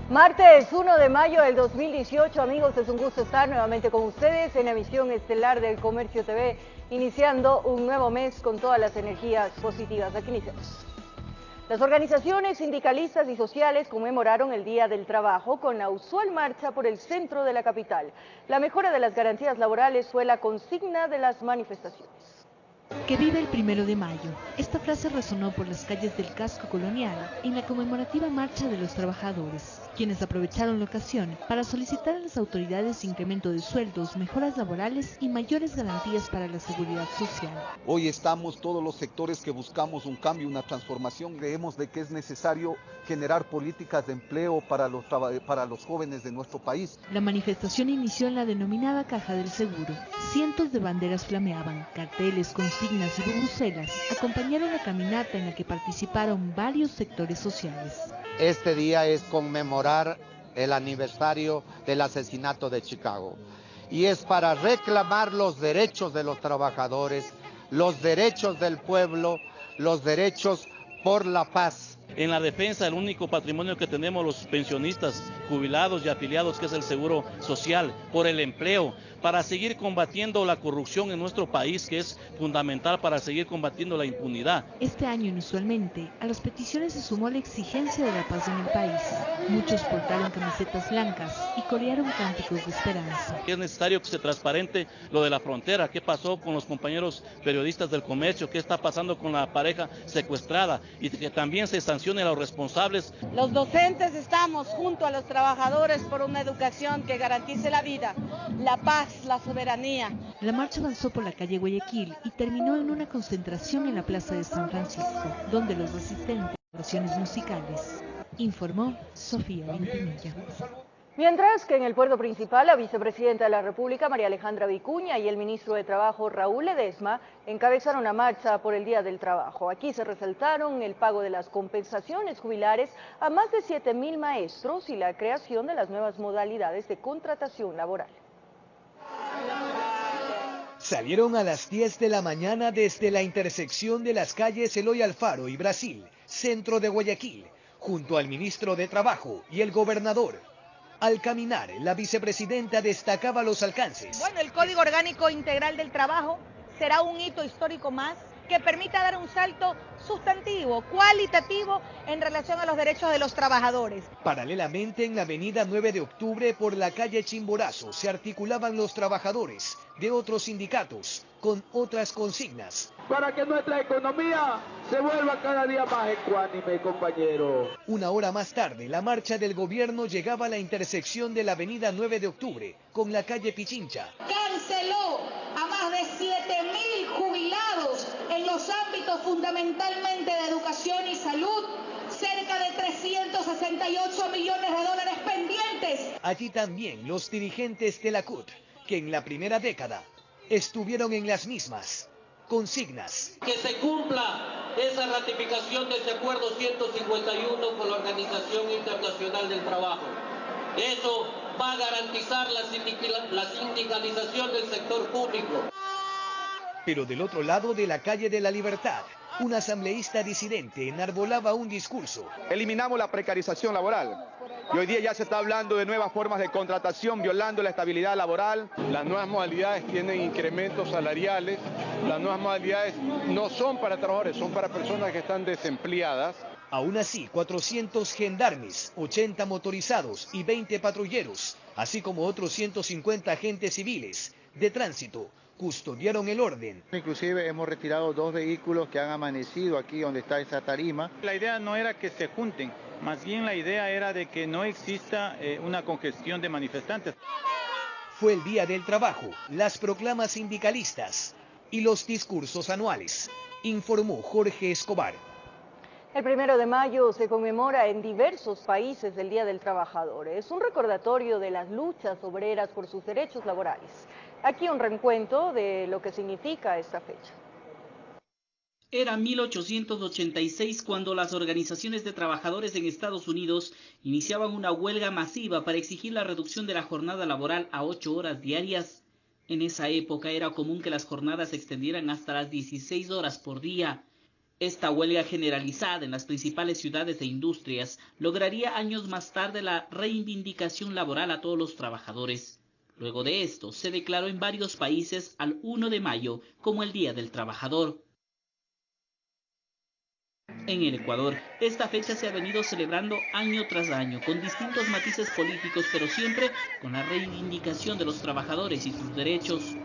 Martes 1 de mayo del 2018, amigos, es un gusto estar nuevamente con ustedes en la emisión estelar del Comercio TV, iniciando un nuevo mes con todas las energías positivas. Aquí iniciamos. Las organizaciones sindicalistas y sociales conmemoraron el Día del Trabajo con la usual marcha por el centro de la capital. La mejora de las garantías laborales fue la consigna de las manifestaciones. Que vive el 1 de mayo. Esta frase resonó por las calles del casco colonial en la conmemorativa Marcha de los Trabajadores, quienes aprovecharon la ocasión para solicitar a las autoridades incremento de sueldos, mejoras laborales y mayores garantías para la seguridad social. Hoy estamos todos los sectores que buscamos un cambio, una transformación. Creemos de que es necesario generar políticas de empleo para los jóvenes de nuestro país. La manifestación inició en la denominada Caja del Seguro. Cientos de banderas flameaban, carteles, consignas y bubucelas acompañaron la caminata en la que participaron varios sectores sociales. Este día es conmemorar el aniversario del asesinato de Chicago y es para reclamar los derechos de los trabajadores, los derechos del pueblo, los derechos por la paz. En la defensa del único patrimonio que tenemos los pensionistas, jubilados y afiliados, que es el seguro social, por el empleo, para seguir combatiendo la corrupción en nuestro país, que es fundamental para seguir combatiendo la impunidad. Este año, inusualmente, a las peticiones se sumó la exigencia de la paz en el país. Muchos portaron camisetas blancas y corearon cánticos de esperanza. Es necesario que se transparente lo de la frontera, qué pasó con los compañeros periodistas del comercio, qué está pasando con la pareja secuestrada, y que también se sancione a los responsables. Los docentes estamos junto a los trabajadores por una educación que garantice la vida, la paz, la soberanía. La marcha avanzó por la calle Guayaquil y terminó en una concentración en la Plaza de San Francisco, donde los asistentes oraciones musicales. Informó Sofía Vintimilla. Mientras que en el puerto principal, la vicepresidenta de la República, María Alejandra Vicuña, y el ministro de Trabajo, Raúl Ledesma, encabezaron la marcha por el Día del Trabajo. Aquí se resaltaron el pago de las compensaciones jubilares a más de 7.000 maestros y la creación de las nuevas modalidades de contratación laboral. Salieron a las 10 de la mañana desde la intersección de las calles Eloy Alfaro y Brasil, centro de Guayaquil, junto al ministro de Trabajo y el gobernador. Al caminar, la vicepresidenta destacaba los alcances. Bueno, el Código Orgánico Integral del Trabajo será un hito histórico más que permita dar un salto sustantivo, cualitativo en relación a los derechos de los trabajadores. Paralelamente, en la avenida 9 de octubre por la calle Chimborazo se articulaban los trabajadores de otros sindicatos con otras consignas. Para que nuestra economía se vuelva cada día más ecuánime, compañero. Una hora más tarde, la marcha del gobierno llegaba a la intersección de la avenida 9 de octubre con la calle Pichincha. Canceló a más de 7.000 jubilados en los ámbitos fundamentalmente de educación y salud, cerca de 368 millones de dólares pendientes. Allí también los dirigentes de la CUT, que en la primera década estuvieron en las mismas consignas. Que se cumpla esa ratificación de ese acuerdo 151 con la Organización Internacional del Trabajo. Eso va a garantizar la sindicalización del sector público. Pero del otro lado de la calle de la Libertad, un asambleísta disidente enarbolaba un discurso. Eliminamos la precarización laboral y hoy día ya se está hablando de nuevas formas de contratación violando la estabilidad laboral. Las nuevas modalidades tienen incrementos salariales, las nuevas modalidades no son para trabajadores, son para personas que están desempleadas. Aún así, 400 gendarmes, 80 motorizados y 20 patrulleros, así como otros 150 agentes civiles de tránsito, custodiaron el orden. Inclusive hemos retirado 2 vehículos que han amanecido aquí donde está esa tarima. La idea no era que se junten, más bien la idea era de que no exista una congestión de manifestantes. Fue el Día del Trabajo, las proclamas sindicalistas y los discursos anuales, informó Jorge Escobar. El 1 de mayo se conmemora en diversos países el Día del Trabajador. Es un recordatorio de las luchas obreras por sus derechos laborales. Aquí un recuento de lo que significa esta fecha. Era 1886 cuando las organizaciones de trabajadores en Estados Unidos iniciaban una huelga masiva para exigir la reducción de la jornada laboral a 8 horas diarias. En esa época era común que las jornadas se extendieran hasta las 16 horas por día. Esta huelga generalizada en las principales ciudades e industrias lograría años más tarde la reivindicación laboral a todos los trabajadores. Luego de esto, se declaró en varios países al 1 de mayo como el Día del Trabajador. En el Ecuador, esta fecha se ha venido celebrando año tras año, con distintos matices políticos, pero siempre con la reivindicación de los trabajadores y sus derechos.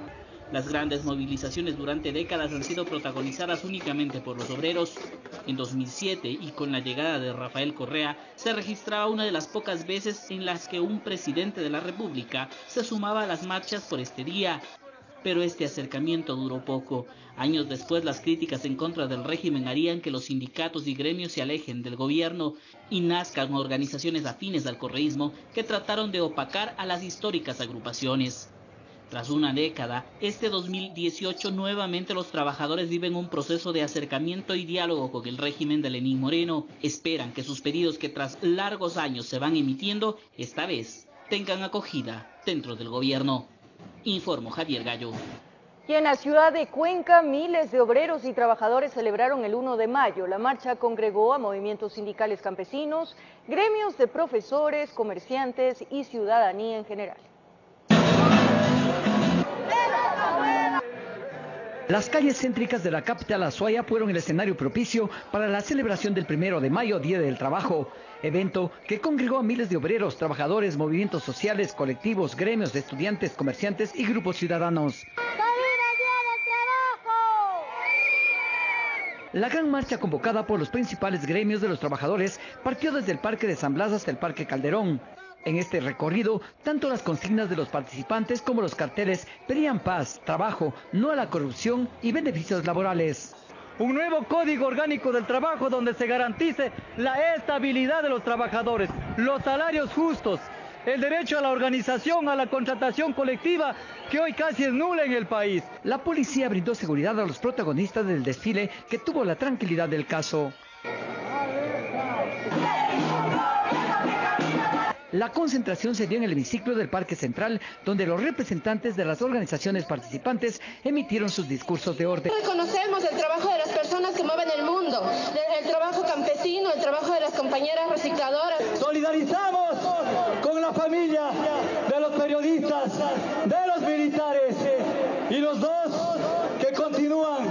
Las grandes movilizaciones durante décadas han sido protagonizadas únicamente por los obreros. En 2007, y con la llegada de Rafael Correa, se registraba una de las pocas veces en las que un presidente de la República se sumaba a las marchas por este día. Pero este acercamiento duró poco. Años después, las críticas en contra del régimen harían que los sindicatos y gremios se alejen del gobierno y nazcan organizaciones afines al correísmo que trataron de opacar a las históricas agrupaciones. Tras una década, este 2018 nuevamente los trabajadores viven un proceso de acercamiento y diálogo con el régimen de Lenín Moreno. Esperan que sus pedidos, que tras largos años se van emitiendo, esta vez tengan acogida dentro del gobierno. Informó Javier Gallo. Y en la ciudad de Cuenca, miles de obreros y trabajadores celebraron el 1 de mayo. La marcha congregó a movimientos sindicales campesinos, gremios de profesores, comerciantes y ciudadanía en general. Las calles céntricas de la capital Azuaya fueron el escenario propicio para la celebración del 1 de mayo, Día del Trabajo, evento que congregó a miles de obreros, trabajadores, movimientos sociales, colectivos, gremios de estudiantes, comerciantes y grupos ciudadanos. La gran marcha convocada por los principales gremios de los trabajadores partió desde el Parque de San Blas hasta el Parque Calderón. En este recorrido, tanto las consignas de los participantes como los carteles pedían paz, trabajo, no a la corrupción y beneficios laborales. Un nuevo Código Orgánico del Trabajo donde se garantice la estabilidad de los trabajadores, los salarios justos, el derecho a la organización, a la contratación colectiva, que hoy casi es nula en el país. La policía brindó seguridad a los protagonistas del desfile, que tuvo la tranquilidad del caso. La concentración se dio en el hemiciclo del Parque Central, donde los representantes de las organizaciones participantes emitieron sus discursos de orden. Reconocemos el trabajo de las personas que mueven el mundo, el trabajo campesino, el trabajo de las compañeras recicladoras. Solidarizamos con la familia de los periodistas, de los militares y los dos que continúan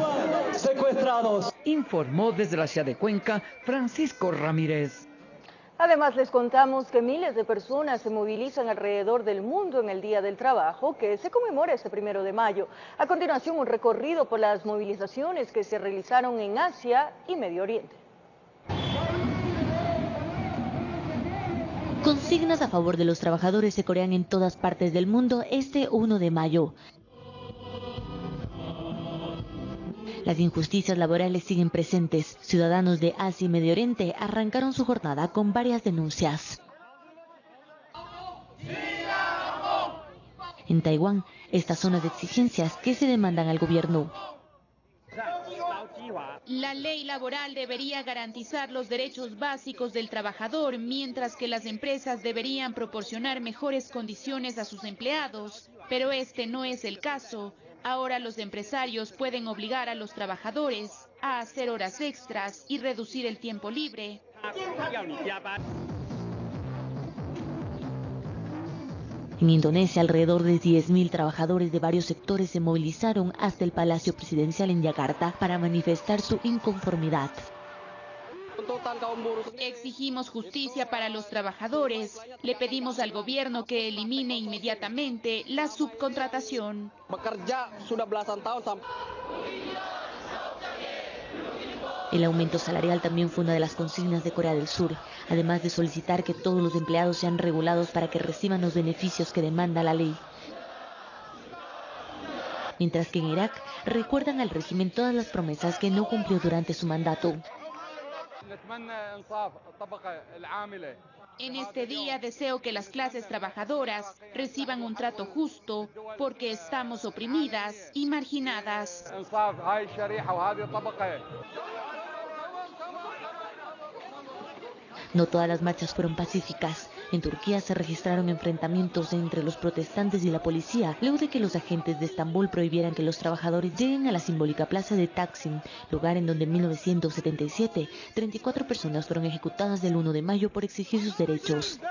secuestrados. Informó desde la ciudad de Cuenca, Francisco Ramírez. Además, les contamos que miles de personas se movilizan alrededor del mundo en el Día del Trabajo, que se conmemora este 1 de mayo. A continuación, un recorrido por las movilizaciones que se realizaron en Asia y Medio Oriente. Consignas a favor de los trabajadores se corean en todas partes del mundo este 1 de mayo. Las injusticias laborales siguen presentes. Ciudadanos de Asia y Medio Oriente arrancaron su jornada con varias denuncias. En Taiwán, estas son las exigencias que se demandan al gobierno. La ley laboral debería garantizar los derechos básicos del trabajador, mientras que las empresas deberían proporcionar mejores condiciones a sus empleados. Pero este no es el caso. Ahora los empresarios pueden obligar a los trabajadores a hacer horas extras y reducir el tiempo libre. En Indonesia, alrededor de 10.000 trabajadores de varios sectores se movilizaron hasta el Palacio Presidencial en Yakarta para manifestar su inconformidad. Exigimos justicia para los trabajadores. Le pedimos al gobierno que elimine inmediatamente la subcontratación. El aumento salarial también fue una de las consignas de Corea del Sur, además de solicitar que todos los empleados sean regulados para que reciban los beneficios que demanda la ley. Mientras que en Irak recuerdan al régimen todas las promesas que no cumplió durante su mandato. En este día deseo que las clases trabajadoras reciban un trato justo, porque estamos oprimidas y marginadas. No todas las marchas fueron pacíficas. En Turquía se registraron enfrentamientos entre los protestantes y la policía, luego de que los agentes de Estambul prohibieran que los trabajadores lleguen a la simbólica plaza de Taksim, lugar en donde en 1977 34 personas fueron ejecutadas el 1 de mayo por exigir sus derechos.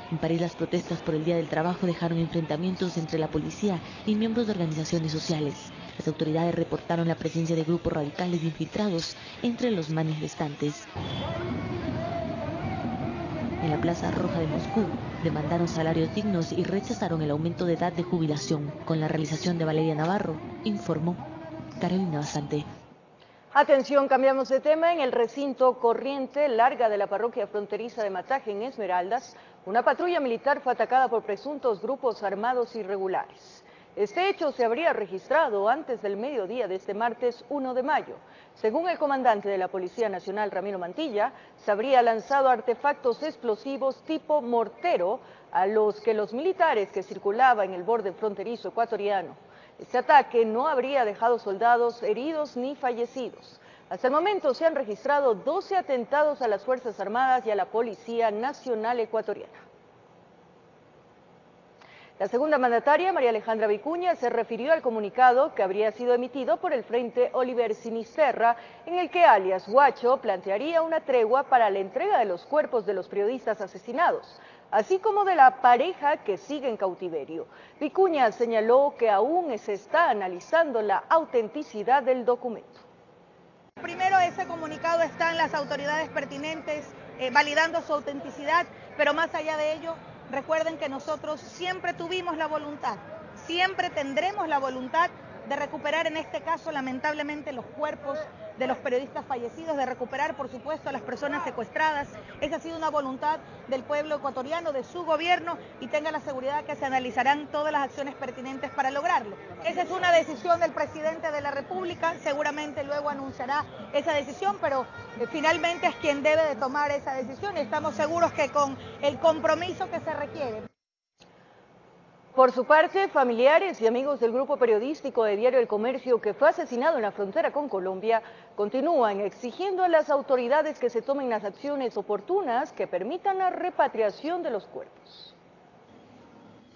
En París, las protestas por el Día del Trabajo dejaron enfrentamientos entre la policía y miembros de organizaciones sociales. Las autoridades reportaron la presencia de grupos radicales infiltrados entre los manifestantes. En la Plaza Roja de Moscú, demandaron salarios dignos y rechazaron el aumento de edad de jubilación. Con la realización de Valeria Navarro, informó Carolina Basante. Atención, cambiamos de tema. En el recinto Corriente Larga de la parroquia fronteriza de Mataje, en Esmeraldas, una patrulla militar fue atacada por presuntos grupos armados irregulares. Este hecho se habría registrado antes del mediodía de este martes 1 de mayo. Según el comandante de la Policía Nacional, Ramiro Mantilla, se habría lanzado artefactos explosivos tipo mortero a los que los militares que circulaban en el borde fronterizo ecuatoriano. Este ataque no habría dejado soldados heridos ni fallecidos. Hasta el momento se han registrado 12 atentados a las Fuerzas Armadas y a la Policía Nacional Ecuatoriana. La segunda mandataria, María Alejandra Vicuña, se refirió al comunicado que habría sido emitido por el Frente Oliver Sinisterra, en el que alias Guacho plantearía una tregua para la entrega de los cuerpos de los periodistas asesinados, así como de la pareja que sigue en cautiverio. Vicuña señaló que aún se está analizando la autenticidad del documento. Primero, ese comunicado está en las autoridades pertinentes validando su autenticidad, pero más allá de ello, recuerden que nosotros siempre tuvimos la voluntad, siempre tendremos la voluntad de recuperar en este caso lamentablemente los cuerpos de los periodistas fallecidos, de recuperar por supuesto a las personas secuestradas. Esa ha sido una voluntad del pueblo ecuatoriano, de su gobierno, y tenga la seguridad que se analizarán todas las acciones pertinentes para lograrlo. Esa es una decisión del presidente de la República, seguramente luego anunciará esa decisión, pero finalmente es quien debe de tomar esa decisión y estamos seguros que con el compromiso que se requiere. Por su parte, familiares y amigos del grupo periodístico de Diario El Comercio que fue asesinado en la frontera con Colombia continúan exigiendo a las autoridades que se tomen las acciones oportunas que permitan la repatriación de los cuerpos.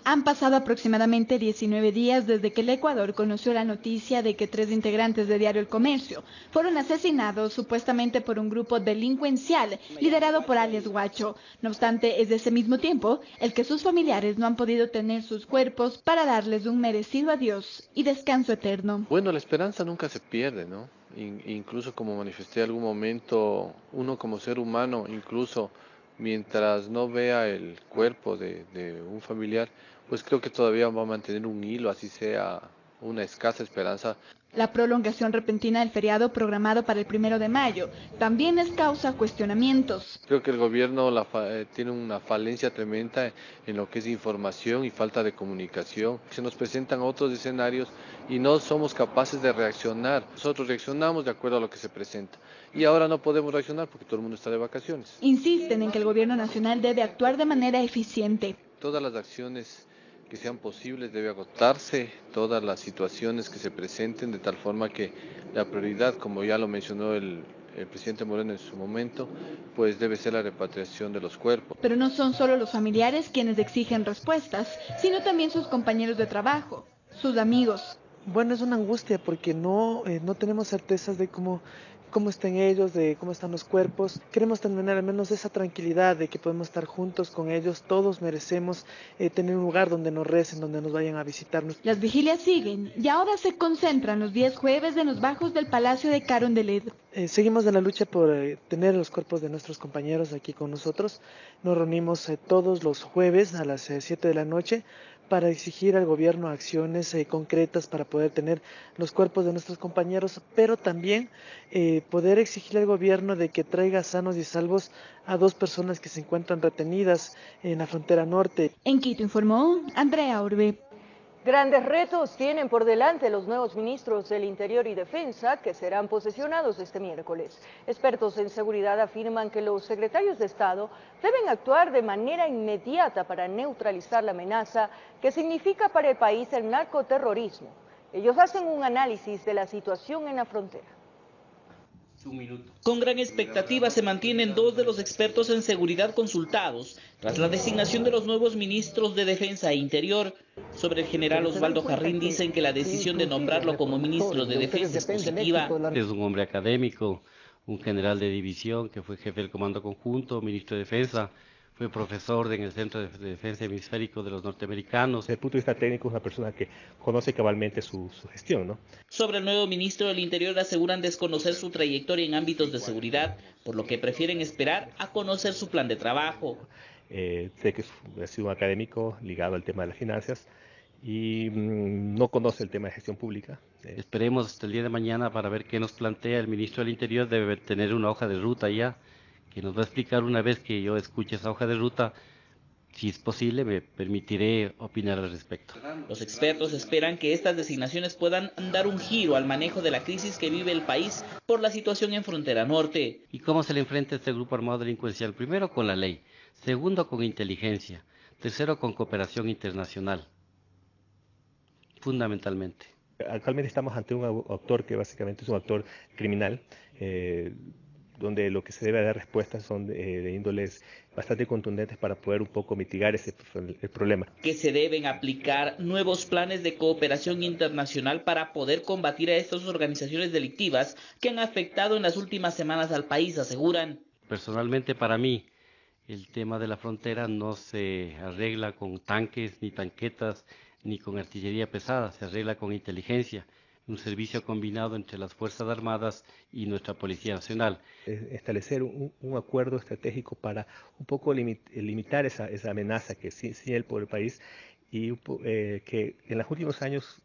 Han pasado aproximadamente 19 días desde que el Ecuador conoció la noticia de que 3 integrantes de Diario El Comercio fueron asesinados supuestamente por un grupo delincuencial liderado por alias Guacho. No obstante, es de ese mismo tiempo el que sus familiares no han podido tener sus cuerpos para darles un merecido adiós y descanso eterno. Bueno, la esperanza nunca se pierde, ¿no? Incluso como manifesté en algún momento, uno como ser humano, incluso mientras no vea el cuerpo de un familiar, pues creo que todavía va a mantener un hilo, así sea una escasa esperanza. La prolongación repentina del feriado programado para el 1 de mayo también es causa cuestionamientos. Creo que el gobierno tiene una falencia tremenda en lo que es información y falta de comunicación. Se nos presentan otros escenarios y no somos capaces de reaccionar. Nosotros reaccionamos de acuerdo a lo que se presenta. Y ahora no podemos reaccionar porque todo el mundo está de vacaciones. Insisten en que el gobierno nacional debe actuar de manera eficiente. Todas las acciones que sean posibles debe agotarse, todas las situaciones que se presenten de tal forma que la prioridad, como ya lo mencionó el presidente Moreno en su momento, pues debe ser la repatriación de los cuerpos. Pero no son solo los familiares quienes exigen respuestas, sino también sus compañeros de trabajo, sus amigos. Bueno, es una angustia porque no tenemos certezas de cómo están ellos, de cómo están los cuerpos. Queremos tener al menos esa tranquilidad de que podemos estar juntos con ellos. Todos merecemos tener un lugar donde nos recen, donde nos vayan a visitarnos. Las vigilias siguen y ahora se concentran los días jueves en los bajos del Palacio de Carondelet. Seguimos en la lucha por tener los cuerpos de nuestros compañeros aquí con nosotros. Nos reunimos todos los jueves a las 7 de la noche para exigir al gobierno acciones concretas para poder tener los cuerpos de nuestros compañeros, pero también poder exigirle al gobierno de que traiga sanos y salvos a 2 personas que se encuentran retenidas en la frontera norte. En Quito informó Andrea Orbe. Grandes retos tienen por delante los nuevos ministros del Interior y Defensa que serán posesionados este miércoles. Expertos en seguridad afirman que los secretarios de Estado deben actuar de manera inmediata para neutralizar la amenaza que significa para el país el narcoterrorismo. Ellos hacen un análisis de la situación en la frontera. Con gran expectativa se mantienen dos de los expertos en seguridad consultados tras la designación de los nuevos ministros de Defensa e Interior. Sobre el general Osvaldo Jarrín dicen que la decisión de nombrarlo como ministro de Defensa es positiva. Es un hombre académico, un general de división que fue jefe del Comando Conjunto, ministro de Defensa. Fue profesor en el Centro de Defensa Hemisférico de los Norteamericanos. Desde el punto de vista técnico es una persona que conoce cabalmente su gestión, ¿no? Sobre el nuevo ministro del Interior aseguran desconocer su trayectoria en ámbitos de seguridad, por lo que prefieren esperar a conocer su plan de trabajo. Sé que ha sido un académico ligado al tema de las finanzas y no conoce el tema de gestión pública. Esperemos hasta el día de mañana para ver qué nos plantea el ministro del Interior. Debe tener una hoja de ruta ya, que nos va a explicar una vez que yo escuche esa hoja de ruta. Si es posible, me permitiré opinar al respecto. Los expertos esperan que estas designaciones puedan dar un giro al manejo de la crisis que vive el país por la situación en frontera norte. ¿Y cómo se le enfrenta a este grupo armado delincuencial? Primero, con la ley. Segundo, con inteligencia. Tercero, con cooperación internacional. Fundamentalmente. Actualmente estamos ante un autor que básicamente es un autor criminal, donde lo que se debe dar respuestas son de índoles bastante contundentes para poder un poco mitigar el problema. Que se deben aplicar nuevos planes de cooperación internacional para poder combatir a estas organizaciones delictivas que han afectado en las últimas semanas al país, aseguran. Personalmente, para mí, el tema de la frontera no se arregla con tanques, ni tanquetas, ni con artillería pesada, se arregla con inteligencia. Un servicio combinado entre las Fuerzas Armadas y nuestra Policía Nacional. Establecer un acuerdo estratégico para un poco limitar esa amenaza que sí hay por el país y que en los últimos años,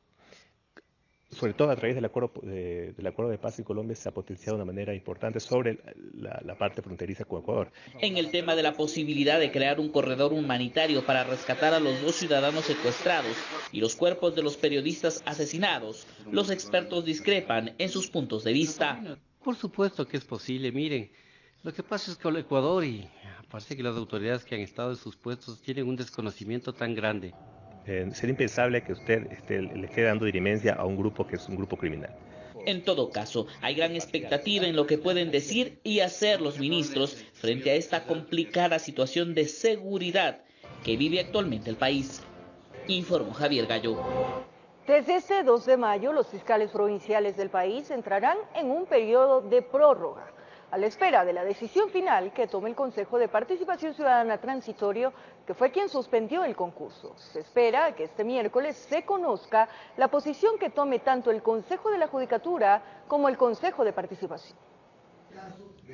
sobre todo a través del acuerdo de paz en Colombia, se ha potenciado de una manera importante sobre la parte fronteriza con Ecuador. En el tema de la posibilidad de crear un corredor humanitario para rescatar a los 2 ciudadanos secuestrados y los cuerpos de los periodistas asesinados, los expertos discrepan en sus puntos de vista. Por supuesto que es posible. Miren, lo que pasa es que el Ecuador, y parece que las autoridades que han estado en sus puestos tienen un desconocimiento tan grande. Sería impensable que usted le esté dando dirimencia a un grupo que es un grupo criminal. En todo caso, hay gran expectativa en lo que pueden decir y hacer los ministros frente a esta complicada situación de seguridad que vive actualmente el país. Informó Javier Gallo. Desde este 2 de mayo, los fiscales provinciales del país entrarán en un periodo de prórroga, a la espera de la decisión final que tome el Consejo de Participación Ciudadana Transitorio, que fue quien suspendió el concurso. Se espera que este miércoles se conozca la posición que tome tanto el Consejo de la Judicatura como el Consejo de Participación.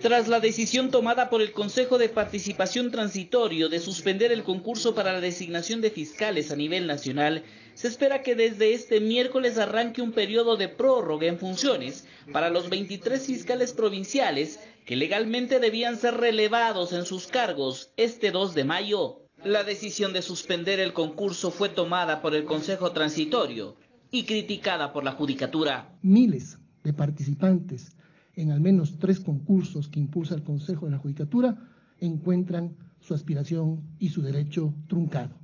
Tras la decisión tomada por el Consejo de Participación Transitorio de suspender el concurso para la designación de fiscales a nivel nacional, se espera que desde este miércoles arranque un periodo de prórroga en funciones para los 23 fiscales provinciales que legalmente debían ser relevados en sus cargos este 2 de mayo. La decisión de suspender el concurso fue tomada por el Consejo Transitorio y criticada por la Judicatura. Miles de participantes en al menos 3 concursos que impulsa el Consejo de la Judicatura encuentran su aspiración y su derecho truncado.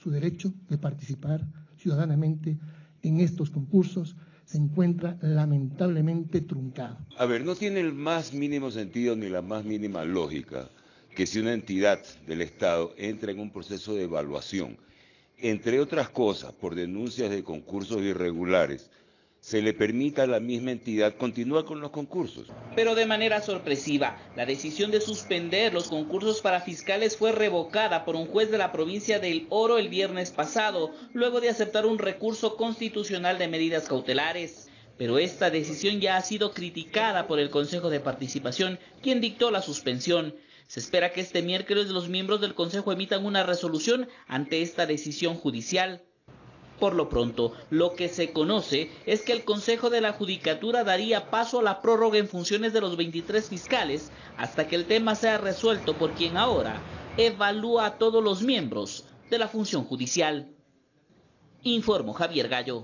Su derecho de participar ciudadanamente en estos concursos se encuentra lamentablemente truncado. A ver, no tiene el más mínimo sentido ni la más mínima lógica que si una entidad del Estado entra en un proceso de evaluación, entre otras cosas por denuncias de concursos irregulares, se le permita a la misma entidad continuar con los concursos. Pero de manera sorpresiva, la decisión de suspender los concursos para fiscales fue revocada por un juez de la provincia del Oro el viernes pasado, luego de aceptar un recurso constitucional de medidas cautelares. Pero esta decisión ya ha sido criticada por el Consejo de Participación, quien dictó la suspensión. Se espera que este miércoles los miembros del Consejo emitan una resolución ante esta decisión judicial. Por lo pronto, lo que se conoce es que el Consejo de la Judicatura daría paso a la prórroga en funciones de los 23 fiscales hasta que el tema sea resuelto por quien ahora evalúa a todos los miembros de la función judicial. Informó Javier Gallo.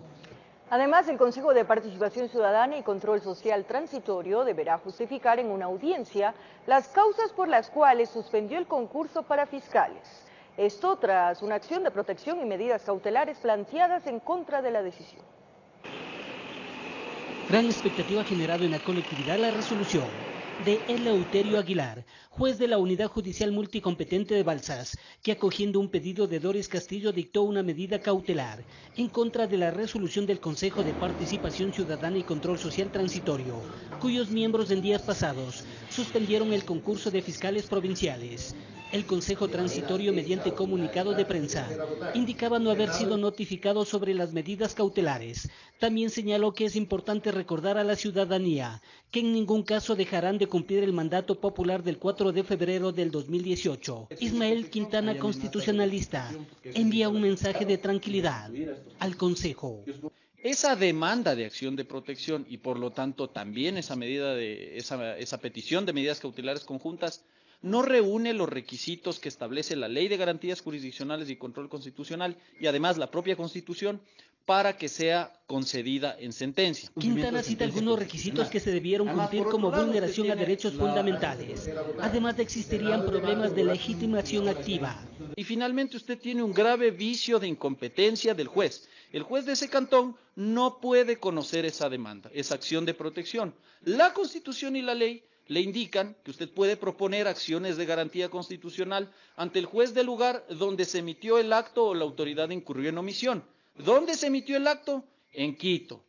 Además, el Consejo de Participación Ciudadana y Control Social Transitorio deberá justificar en una audiencia las causas por las cuales suspendió el concurso para fiscales. Esto tras una acción de protección y medidas cautelares planteadas en contra de la decisión. Gran expectativa ha generado en la colectividad la resolución de Eleuterio Aguilar, juez de la Unidad Judicial Multicompetente de Balsas, que acogiendo un pedido de Doris Castillo dictó una medida cautelar en contra de la resolución del Consejo de Participación Ciudadana y Control Social Transitorio, cuyos miembros en días pasados suspendieron el concurso de fiscales provinciales. El Consejo Transitorio, mediante comunicado de prensa, indicaba no haber sido notificado sobre las medidas cautelares. También señaló que es importante recordar a la ciudadanía que en ningún caso dejarán de cumplir el mandato popular del 4 de febrero del 2018. Ismael Quintana, constitucionalista, envía un mensaje de tranquilidad al Consejo. Esa demanda de acción de protección y por lo tanto también esa petición de medidas cautelares conjuntas no reúne los requisitos que establece la Ley de Garantías Jurisdiccionales y Control Constitucional y además la propia Constitución para que sea concedida en sentencia. Quintana cita algunos requisitos que se debieron cumplir como vulneración a derechos fundamentales. Además, existirían problemas de legitimación activa. Y finalmente usted tiene un grave vicio de incompetencia del juez. El juez de ese cantón no puede conocer esa demanda, esa acción de protección. La Constitución y la ley le indican que usted puede proponer acciones de garantía constitucional ante el juez del lugar donde se emitió el acto o la autoridad incurrió en omisión. ¿Dónde se emitió el acto? En Quito.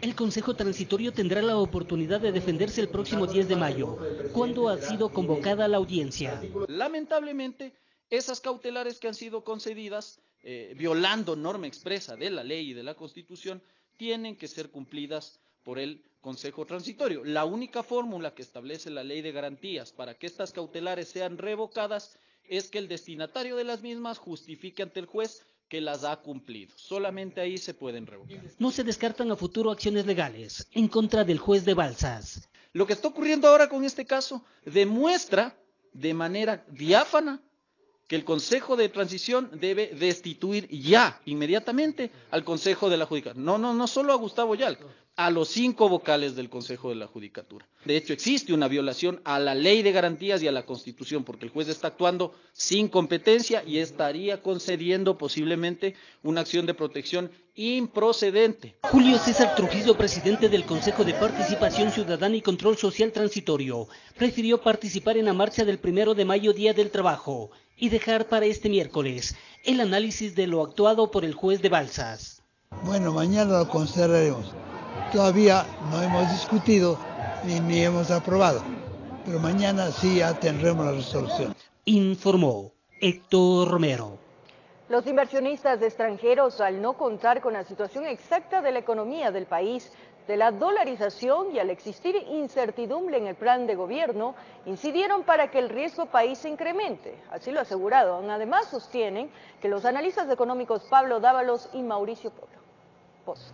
El Consejo Transitorio tendrá la oportunidad de defenderse el próximo 10 de mayo, cuando ha sido convocada la audiencia. Lamentablemente, esas cautelares que han sido concedidas, violando norma expresa de la ley y de la Constitución, tienen que ser cumplidas por el Consejo Transitorio. La única fórmula que establece la Ley de Garantías para que estas cautelares sean revocadas es que el destinatario de las mismas justifique ante el juez que las ha cumplido. Solamente ahí se pueden revocar. No se descartan a futuro acciones legales en contra del juez de Balsas. Lo que está ocurriendo ahora con este caso demuestra de manera diáfana que el Consejo de Transición debe destituir ya, inmediatamente, al Consejo de la Judicatura. No solo a Gustavo Yalc, a los 5 vocales del Consejo de la Judicatura. De hecho, existe una violación a la Ley de Garantías y a la Constitución, porque el juez está actuando sin competencia y estaría concediendo posiblemente una acción de protección improcedente. Julio César Trujillo, presidente del Consejo de Participación Ciudadana y Control Social Transitorio, prefirió participar en la marcha del 1 de mayo, Día del Trabajo, y dejar para este miércoles el análisis de lo actuado por el juez de Balsas. Bueno, mañana lo consideraremos. Todavía no hemos discutido ni hemos aprobado, pero mañana sí ya tendremos la resolución. Informó Héctor Romero. Los inversionistas extranjeros, al no contar con la situación exacta de la economía del país, de la dolarización y al existir incertidumbre en el plan de gobierno, incidieron para que el riesgo país se incremente. Así lo aseguraron. Además, sostienen que los analistas económicos Pablo Dávalos y Mauricio Pozo.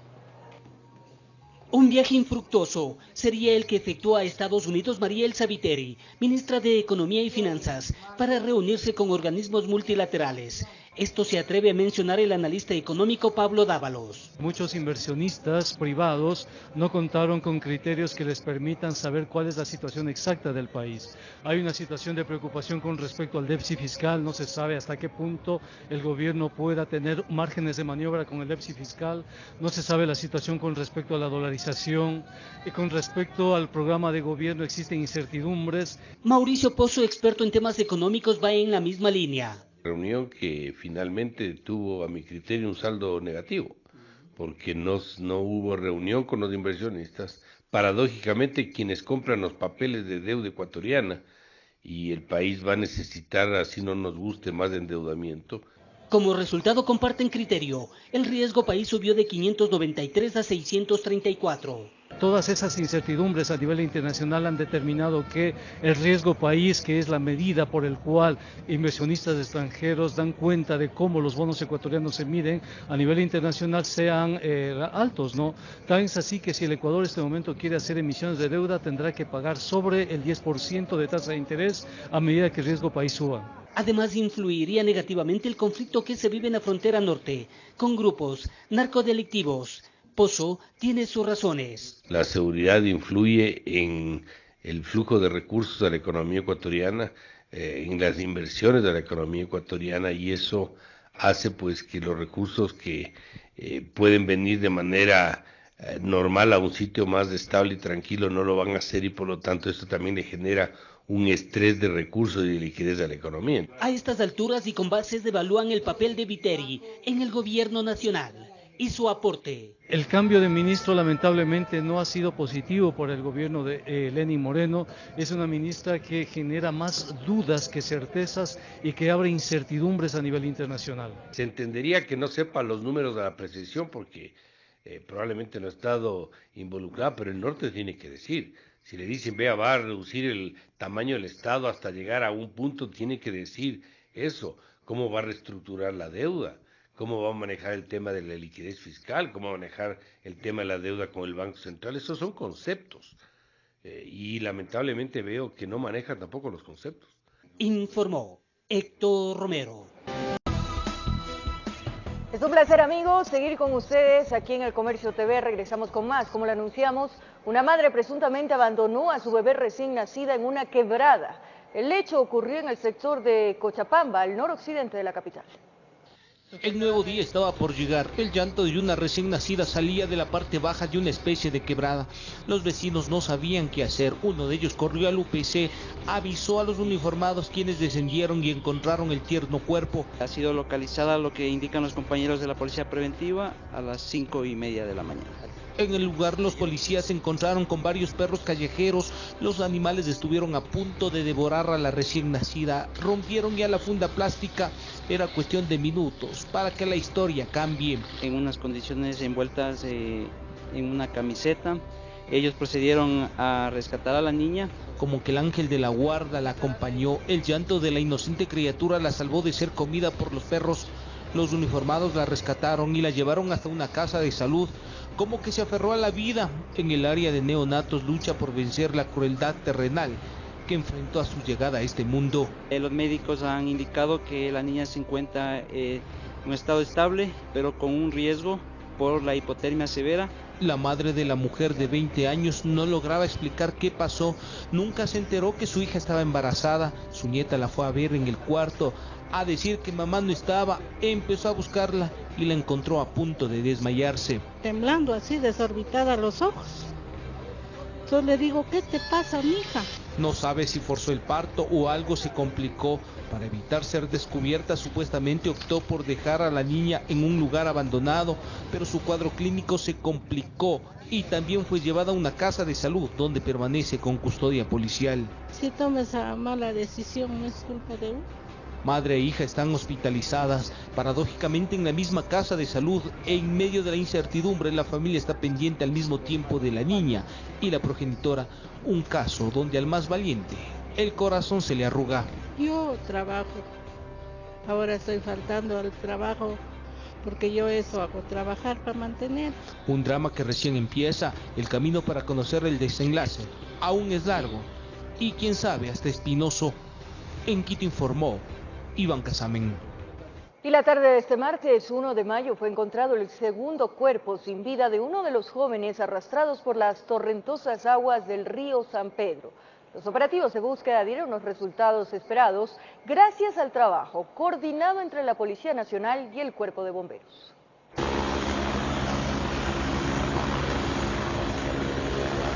Un viaje infructuoso sería el que efectuó a Estados Unidos María Elsa Viteri, ministra de Economía y Finanzas, para reunirse con organismos multilaterales. Esto se atreve a mencionar el analista económico Pablo Dávalos. Muchos inversionistas privados no contaron con criterios que les permitan saber cuál es la situación exacta del país. Hay una situación de preocupación con respecto al déficit fiscal, no se sabe hasta qué punto el gobierno pueda tener márgenes de maniobra con el déficit fiscal, no se sabe la situación con respecto a la dolarización y con respecto al programa de gobierno existen incertidumbres. Mauricio Pozo, experto en temas económicos, va en la misma línea. Reunión que finalmente tuvo a mi criterio un saldo negativo, porque no hubo reunión con los inversionistas, paradójicamente quienes compran los papeles de deuda ecuatoriana, y el país va a necesitar, así no nos guste, más endeudamiento. Como resultado comparten criterio, el riesgo país subió de 593 a 634. Todas esas incertidumbres a nivel internacional han determinado que el riesgo país, que es la medida por el cual inversionistas extranjeros dan cuenta de cómo los bonos ecuatorianos se miden a nivel internacional, sean altos, ¿no? Tan es así que si el Ecuador en este momento quiere hacer emisiones de deuda, tendrá que pagar sobre el 10% de tasa de interés a medida que el riesgo país suba. Además, influiría negativamente el conflicto que se vive en la frontera norte, con grupos narcodelictivos. Pozo tiene sus razones. La seguridad influye en el flujo de recursos de la economía ecuatoriana, en las inversiones de la economía ecuatoriana, y eso hace pues que los recursos que pueden venir de manera normal a un sitio más estable y tranquilo, no lo van a hacer, y por lo tanto esto también le genera un estrés de recursos y de liquidez a la economía. A estas alturas y con bases evalúan el papel de Viteri en el gobierno nacional y su aporte. El cambio de ministro lamentablemente no ha sido positivo por el gobierno de Lenín Moreno. Es una ministra que genera más dudas que certezas y que abre incertidumbres a nivel internacional. Se entendería que no sepa los números de la precisión porque probablemente no ha estado involucrada, pero el norte tiene que decir. Si le dicen, vea, va a reducir el tamaño del Estado hasta llegar a un punto, tiene que decir eso. ¿Cómo va a reestructurar la deuda? ¿Cómo va a manejar el tema de la liquidez fiscal? ¿Cómo va a manejar el tema de la deuda con el Banco Central? Esos son conceptos. Y lamentablemente veo que no maneja tampoco los conceptos. Informó Héctor Romero. Es un placer, amigos, seguir con ustedes aquí en El Comercio TV. Regresamos con más. Como lo anunciamos, una madre presuntamente abandonó a su bebé recién nacida en una quebrada. El hecho ocurrió en el sector de Cochapamba, al noroccidente de la capital. El nuevo día estaba por llegar. El llanto de una recién nacida salía de la parte baja de una especie de quebrada. Los vecinos no sabían qué hacer. Uno de ellos corrió al UPC, avisó a los uniformados, quienes descendieron y encontraron el tierno cuerpo. Ha sido localizada, lo que indican los compañeros de la Policía Preventiva, a las 5:30 de la mañana. En el lugar los policías se encontraron con varios perros callejeros. Los animales estuvieron a punto de devorar a la recién nacida. Rompieron ya la funda plástica. Era cuestión de minutos para que la historia cambie. En unas condiciones envueltas en una camiseta, ellos procedieron a rescatar a la niña. Como que el ángel de la guarda la acompañó. El llanto de la inocente criatura la salvó de ser comida por los perros. Los uniformados la rescataron y la llevaron hasta una casa de salud. Como que se aferró a la vida. En el área de neonatos lucha por vencer la crueldad terrenal que enfrentó a su llegada a este mundo. Los médicos han indicado que la niña se encuentra en un estado estable, pero con un riesgo por la hipotermia severa. La madre de la mujer de 20 años no lograba explicar qué pasó. Nunca se enteró que su hija estaba embarazada. Su nieta la fue a ver en el cuarto, a decir que mamá no estaba. Empezó a buscarla y la encontró a punto de desmayarse. Temblando así, desorbitada los ojos. Entonces le digo, ¿qué te pasa, mija? No sabe si forzó el parto o algo se complicó. Para evitar ser descubierta, supuestamente optó por dejar a la niña en un lugar abandonado, pero su cuadro clínico se complicó y también fue llevada a una casa de salud donde permanece con custodia policial. Si toma esa mala decisión, no es culpa de uno. Madre e hija están hospitalizadas, paradójicamente en la misma casa de salud. En medio de la incertidumbre, la familia está pendiente al mismo tiempo de la niña y la progenitora. Un caso donde al más valiente el corazón se le arruga. Yo trabajo, ahora estoy faltando al trabajo porque yo eso hago, trabajar para mantener. Un drama que recién empieza. El camino para conocer el desenlace aún es largo y quién sabe hasta espinoso. En Quito informó Iván Casamen. Y la tarde de este martes 1 de mayo fue encontrado el segundo cuerpo sin vida de uno de los jóvenes arrastrados por las torrentosas aguas del río San Pedro. Los operativos de búsqueda dieron los resultados esperados gracias al trabajo coordinado entre la Policía Nacional y el Cuerpo de Bomberos.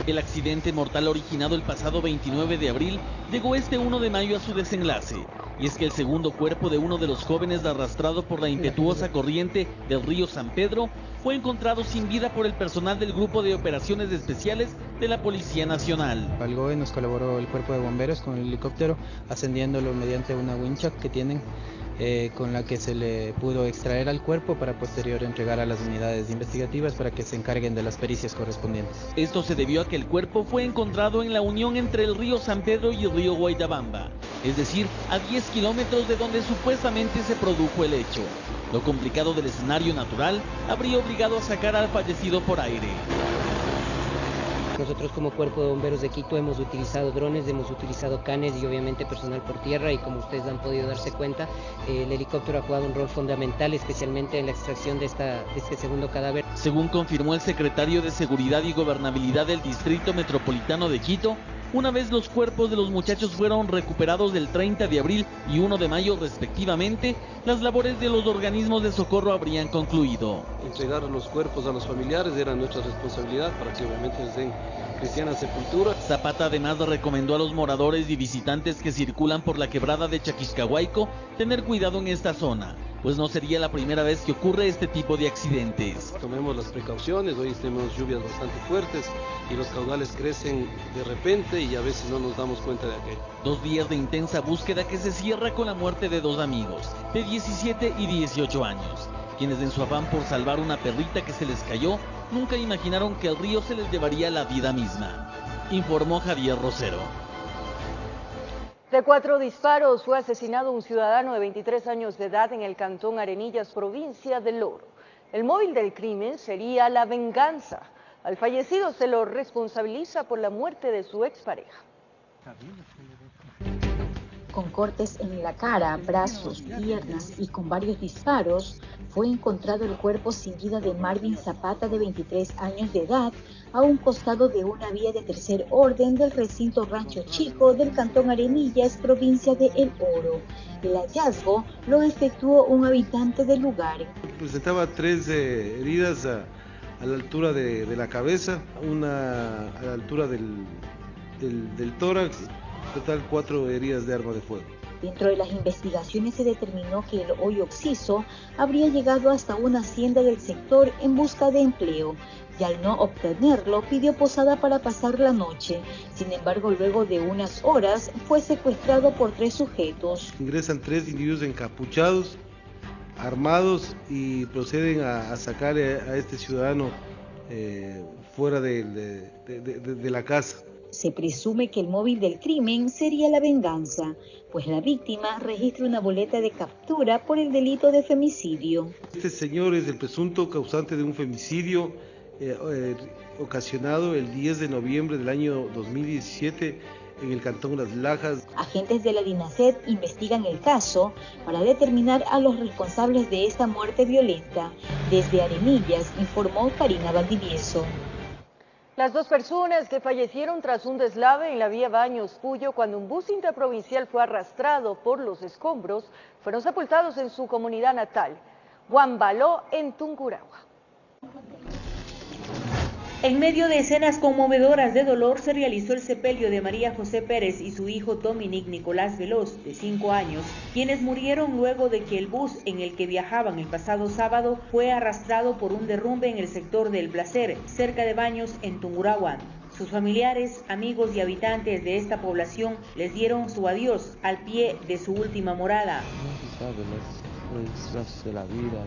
El accidente mortal originado el pasado 29 de abril llegó este 1 de mayo a su desenlace. Y es que el segundo cuerpo de uno de los jóvenes arrastrado por la impetuosa corriente del río San Pedro fue encontrado sin vida por el personal del Grupo de Operaciones Especiales de la Policía Nacional. Al GOE nos colaboró el Cuerpo de Bomberos con el helicóptero, ascendiéndolo mediante una wincha que tienen, con la que se le pudo extraer al cuerpo para posterior entregar a las unidades investigativas para que se encarguen de las pericias correspondientes. Esto se debió a que el cuerpo fue encontrado en la unión entre el río San Pedro y el río Guaydabamba, es decir, a 10 kilómetros de donde supuestamente se produjo el hecho. Lo complicado del escenario natural habría obligado a sacar al fallecido por aire. Nosotros como Cuerpo de Bomberos de Quito hemos utilizado drones, hemos utilizado canes y obviamente personal por tierra, y como ustedes han podido darse cuenta, el helicóptero ha jugado un rol fundamental, especialmente en la extracción de este segundo cadáver. Según confirmó el secretario de Seguridad y Gobernabilidad del Distrito Metropolitano de Quito, Una vez los cuerpos de los muchachos fueron recuperados del 30 de abril y 1 de mayo respectivamente, las labores de los organismos de socorro habrían concluido. Entregar los cuerpos a los familiares era nuestra responsabilidad para que obviamente les den cristiana sepultura. Zapata además recomendó a los moradores y visitantes que circulan por la quebrada de Chaquiscahuayco tener cuidado en esta zona, pues no sería la primera vez que ocurre este tipo de accidentes. Tomemos las precauciones, hoy tenemos lluvias bastante fuertes y los caudales crecen de repente y a veces no nos damos cuenta de aquello. 2 días de intensa búsqueda que se cierra con la muerte de 2 amigos, de 17 y 18 años, quienes en su afán por salvar una perrita que se les cayó, nunca imaginaron que el río se les llevaría la vida misma. Informó Javier Rosero. De 4 disparos fue asesinado un ciudadano de 23 años de edad en el cantón Arenillas, provincia del Oro. El móvil del crimen sería la venganza. Al fallecido se lo responsabiliza por la muerte de su expareja. Con cortes en la cara, brazos, piernas y con varios disparos, fue encontrado el cuerpo sin vida de Marvin Zapata, de 23 años de edad, a un costado de una vía de tercer orden del recinto Rancho Chico del cantón Arenillas, provincia de El Oro. El hallazgo lo efectuó un habitante del lugar. Presentaba 3 heridas a la altura de la cabeza, una a la altura del tórax, total 4 heridas de arma de fuego. Dentro de las investigaciones se determinó que el hoy occiso habría llegado hasta una hacienda del sector en busca de empleo y al no obtenerlo pidió posada para pasar la noche. Sin embargo, luego de unas horas fue secuestrado por 3 sujetos. Ingresan 3 individuos encapuchados, armados y proceden a sacar a este ciudadano fuera de la casa. Se presume que el móvil del crimen sería la venganza, pues la víctima registra una boleta de captura por el delito de femicidio. Este señor es el presunto causante de un femicidio ocasionado el 10 de noviembre del año 2017 en el cantón Las Lajas. Agentes de la DINASED investigan el caso para determinar a los responsables de esta muerte violenta. Desde Arenillas informó Karina Valdivieso. Las 2 personas que fallecieron tras un deslave en la vía Baños-Puyo cuando un bus interprovincial fue arrastrado por los escombros fueron sepultados en su comunidad natal, Huambaló, en Tungurahua. En medio de escenas conmovedoras de dolor se realizó el sepelio de María José Pérez y su hijo Dominic Nicolás Veloz, de 5 años, quienes murieron luego de que el bus en el que viajaban el pasado sábado fue arrastrado por un derrumbe en el sector del Placer, cerca de Baños, en Tungurahua. Sus familiares, amigos y habitantes de esta población les dieron su adiós al pie de su última morada. No se sabe las desgracias de la vida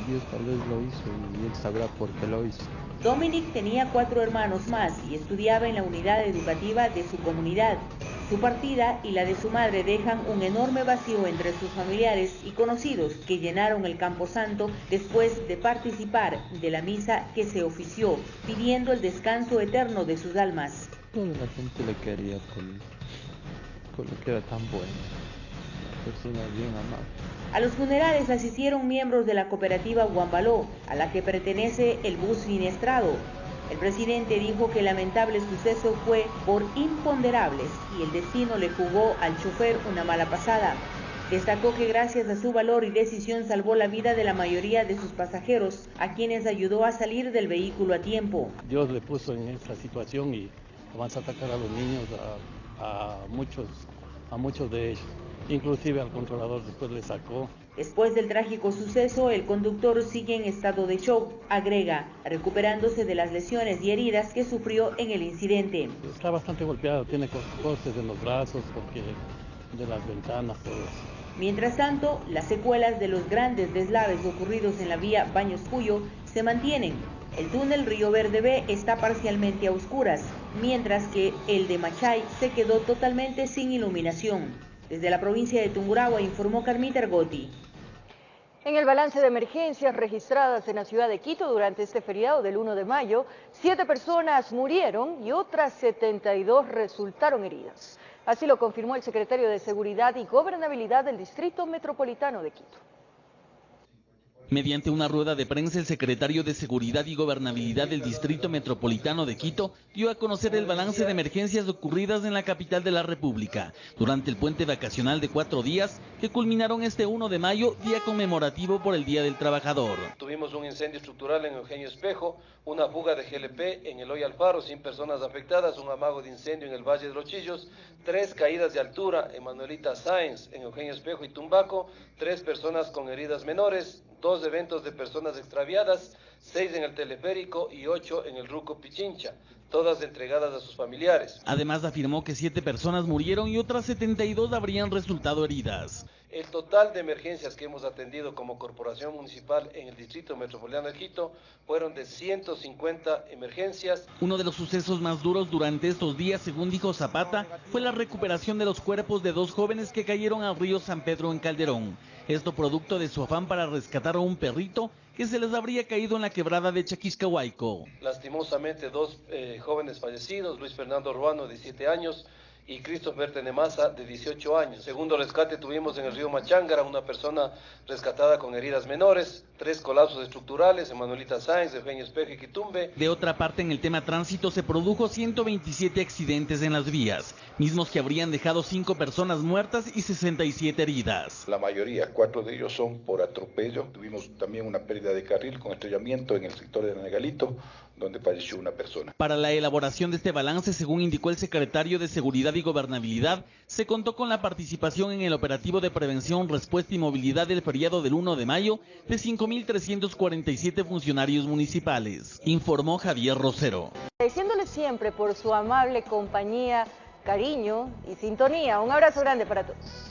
y Dios tal vez lo hizo y Él sabrá por qué lo hizo. Dominic tenía 4 hermanos más y estudiaba en la unidad educativa de su comunidad. Su partida y la de su madre dejan un enorme vacío entre sus familiares y conocidos que llenaron el Camposanto después de participar de la misa que se ofició, pidiendo el descanso eterno de sus almas. Toda la gente le quería por lo que era tan bueno, persona bien amada. A los funerales asistieron miembros de la cooperativa Huambaló, a la que pertenece el bus siniestrado. El presidente dijo que el lamentable suceso fue por imponderables y el destino le jugó al chofer una mala pasada. Destacó que gracias a su valor y decisión salvó la vida de la mayoría de sus pasajeros, a quienes ayudó a salir del vehículo a tiempo. Dios le puso en esta situación y vamos a atacar a los niños, a muchos de ellos. Inclusive al controlador después le sacó. Después del trágico suceso, el conductor sigue en estado de shock, agrega, recuperándose de las lesiones y heridas que sufrió en el incidente. Está bastante golpeado, tiene cortes en los brazos, porque de las ventanas, todo eso. Mientras tanto, las secuelas de los grandes deslaves ocurridos en la vía Baños-Puyo se mantienen. El túnel Río Verde B está parcialmente a oscuras, mientras que el de Machay se quedó totalmente sin iluminación. Desde la provincia de Tungurahua informó Carmita Argotti. En el balance de emergencias registradas en la ciudad de Quito durante este feriado del 1 de mayo, 7 personas murieron y otras 72 resultaron heridas. Así lo confirmó el secretario de Seguridad y Gobernabilidad del Distrito Metropolitano de Quito. Mediante una rueda de prensa, el secretario de Seguridad y Gobernabilidad del Distrito Metropolitano de Quito dio a conocer el balance de emergencias ocurridas en la capital de la República durante el puente vacacional de 4 días que culminaron este 1 de mayo, día conmemorativo por el Día del Trabajador. Tuvimos un incendio estructural en Eugenio Espejo, una fuga de GLP en Eloy Alfaro sin personas afectadas, un amago de incendio en el Valle de los Chillos, 3 caídas de altura en Manuelita Sáenz, en Eugenio Espejo y Tumbaco, 3 personas con heridas menores, 2 eventos de personas extraviadas, 6 en el teleférico y 8 en el Ruco Pichincha, todas entregadas a sus familiares. Además afirmó que 7 personas murieron y otras 72 habrían resultado heridas. El total de emergencias que hemos atendido como Corporación Municipal en el Distrito Metropolitano de Quito fueron de 150 emergencias. Uno de los sucesos más duros durante estos días, según dijo Zapata, fue la recuperación de los cuerpos de 2 jóvenes que cayeron al río San Pedro en Calderón. Esto producto de su afán para rescatar a un perrito que se les habría caído en la quebrada de Chaquiscahuayco. Lastimosamente 2 jóvenes fallecidos, Luis Fernando Ruano de 17 años y Christopher Tenemasa de 18 años. Segundo rescate tuvimos en el río Machángara, una persona rescatada con heridas menores, 3 colapsos estructurales en Manuelita Sáenz, Eugenio Espejo y Quitumbe. De otra parte, en el tema tránsito se produjo 127 accidentes en las vías, mismos que habrían dejado 5 personas muertas y 67 heridas. La mayoría, 4 de ellos son por atropello. Tuvimos también una pérdida de carril con estrellamiento en el sector de Negalito, donde falleció una persona. Para la elaboración de este balance, según indicó el secretario de Seguridad y Gobernabilidad, se contó con la participación en el operativo de prevención, respuesta y movilidad del feriado del 1 de mayo de 5.347 funcionarios municipales, informó Javier Rosero. Agradeciéndole siempre por su amable compañía, cariño y sintonía. Un abrazo grande para todos.